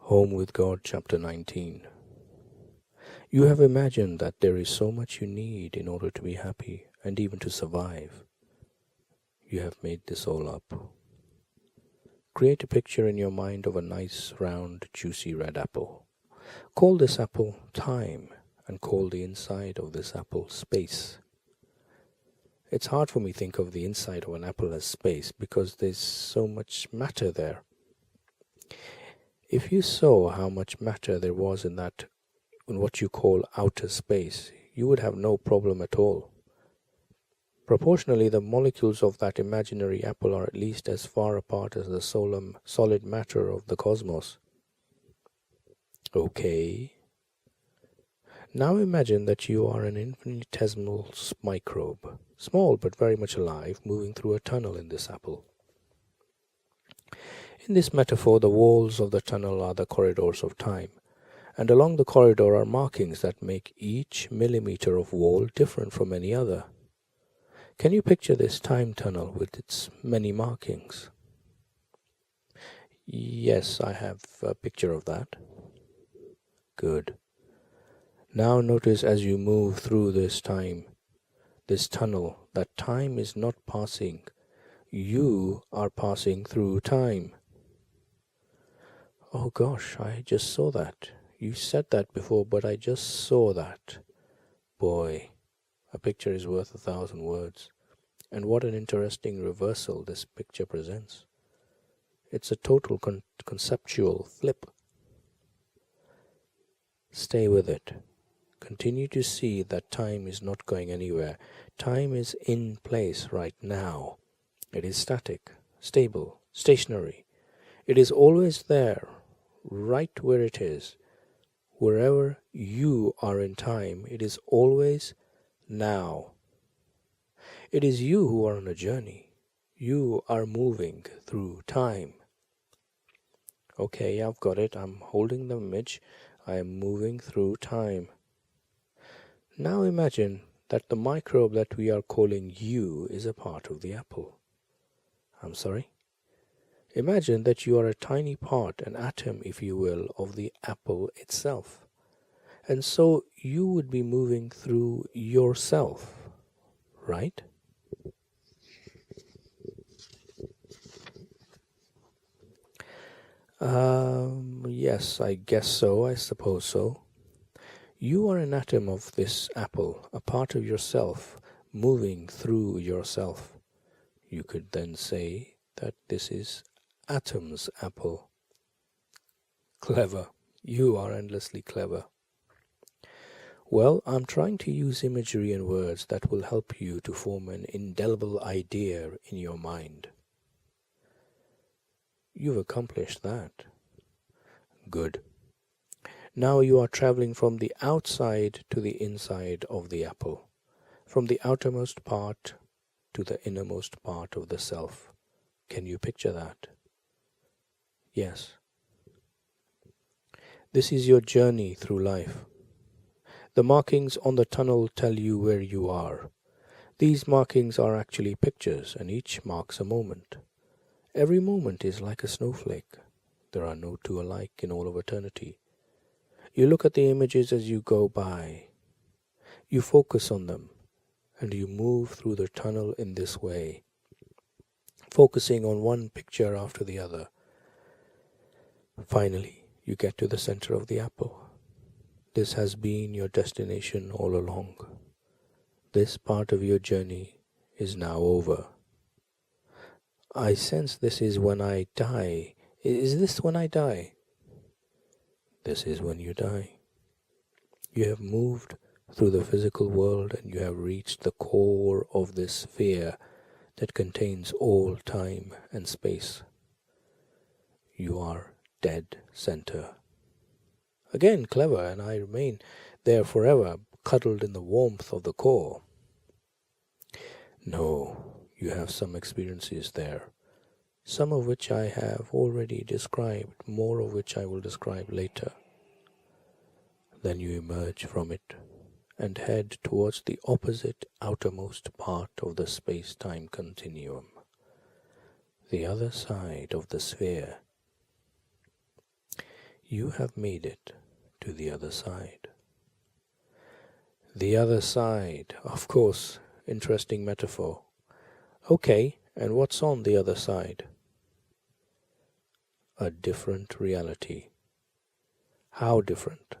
Home with God, Chapter 19. You have imagined that there is so much you need in order to be happy and even to survive. You have made this all up. Create a picture in your mind of a nice, round, juicy red apple. Call this apple time and call the inside of this apple space. It's hard for me to think of the inside of an apple as space because there's so much matter there. If you saw how much matter there was in what you call outer space, you would have no problem at all. Proportionally, the molecules of that imaginary apple are at least as far apart as the solid matter of the cosmos. Okay. Now imagine that you are an infinitesimal microbe, small but very much alive, moving through a tunnel in this apple. In this metaphor, the walls of the tunnel are the corridors of time, and along the corridor are markings that make each millimeter of wall different from any other. Can you picture this time tunnel with its many markings? Yes, I have a picture of that. Good. Now notice as you move through this tunnel, that time is not passing. You are passing through time. Oh gosh, I just saw that. You said that before, but I just saw that. Boy, a picture is worth 1,000 words. And what an interesting reversal this picture presents. It's a total conceptual flip. Stay with it. Continue to see that time is not going anywhere. Time is in place right now. It is static, stable, stationary. It is always there, right where it is. Wherever you are in time, it is always now. It is you who are on a journey. You are moving through time. Okay, I've got it. I'm holding the image. I am moving through time. Now imagine that the microbe that we are calling you is a part of the apple. I'm sorry? Imagine that you are a tiny part, an atom, if you will, of the apple itself. And so you would be moving through yourself, right? Yes, I guess so, I suppose so. You are an atom of this apple, a part of yourself, moving through yourself. You could then say that this is Atom's apple. Clever. You are endlessly clever. Well, I'm trying to use imagery and words that will help you to form an indelible idea in your mind. You've accomplished that. Good. Now you are traveling from the outside to the inside of the apple, from the outermost part to the innermost part of the self. Can you picture that? Yes. This is your journey through life. The markings on the tunnel tell you where you are. These markings are actually pictures, and each marks a moment. Every moment is like a snowflake. There are no two alike in all of eternity. You look at the images as you go by. You focus on them, and you move through the tunnel in this way, focusing on one picture after the other. Finally, you get to the center of the apple. This has been your destination all along. This part of your journey is now over. I sense this is when I die. Is this when I die? This is when you die. You have moved through the physical world and you have reached the core of this sphere that contains all time and space. You are dead center. Again, clever, and I remain there forever, cuddled in the warmth of the core. No, you have some experiences there, some of which I have already described, more of which I will describe later. Then you emerge from it and head towards the opposite outermost part of the space-time continuum, the other side of the sphere. You have made it to the other side. The other side, of course, interesting metaphor. Okay, and what's on the other side? A different reality. How different?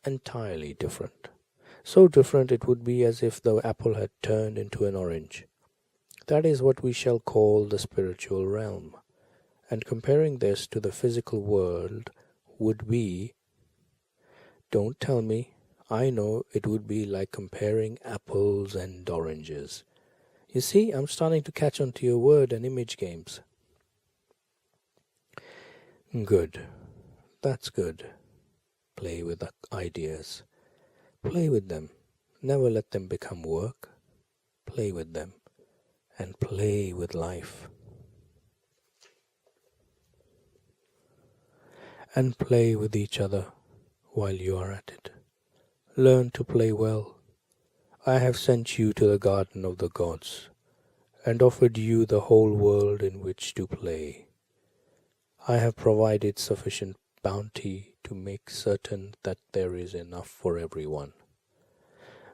Entirely different. So different it would be as if the apple had turned into an orange. That is what we shall call the spiritual realm. And comparing this to the physical world would be, don't tell me, I know it would be like comparing apples and oranges. You see, I'm starting to catch on to your word and image games. Good. That's good. Play with the ideas. Play with them. Never let them become work. Play with them. And play with life. And play with each other while you are at it. Learn to play well. I have sent you to the garden of the gods, and offered you the whole world in which to play. I have provided sufficient bounty to make certain that there is enough for everyone.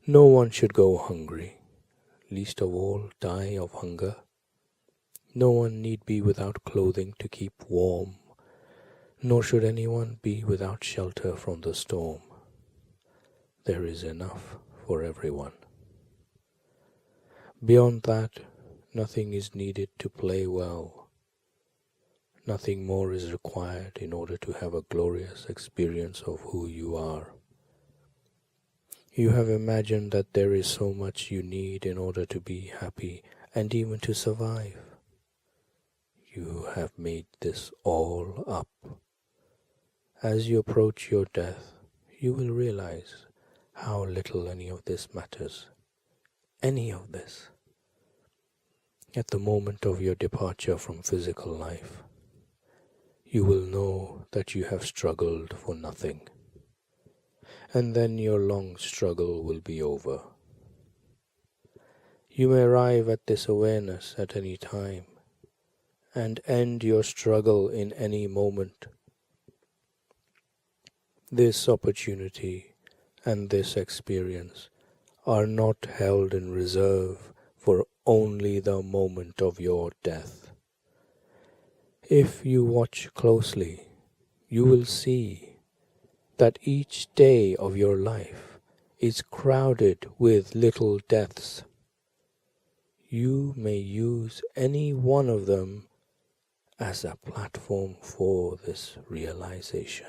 No one should go hungry, least of all die of hunger. No one need be without clothing to keep warm, nor should anyone be without shelter from the storm. There is enough for everyone. Beyond that, nothing is needed to play well. Nothing more is required in order to have a glorious experience of who you are. You have imagined that there is so much you need in order to be happy and even to survive. You have made this all up. As you approach your death, you will realize how little any of this matters. Any of this. At the moment of your departure from physical life, you will know that you have struggled for nothing, and then your long struggle will be over. You may arrive at this awareness at any time, and end your struggle in any moment. This opportunity and this experience are not held in reserve for only the moment of your death. If you watch closely, you will see that each day of your life is crowded with little deaths. You may use any one of them as a platform for this realization.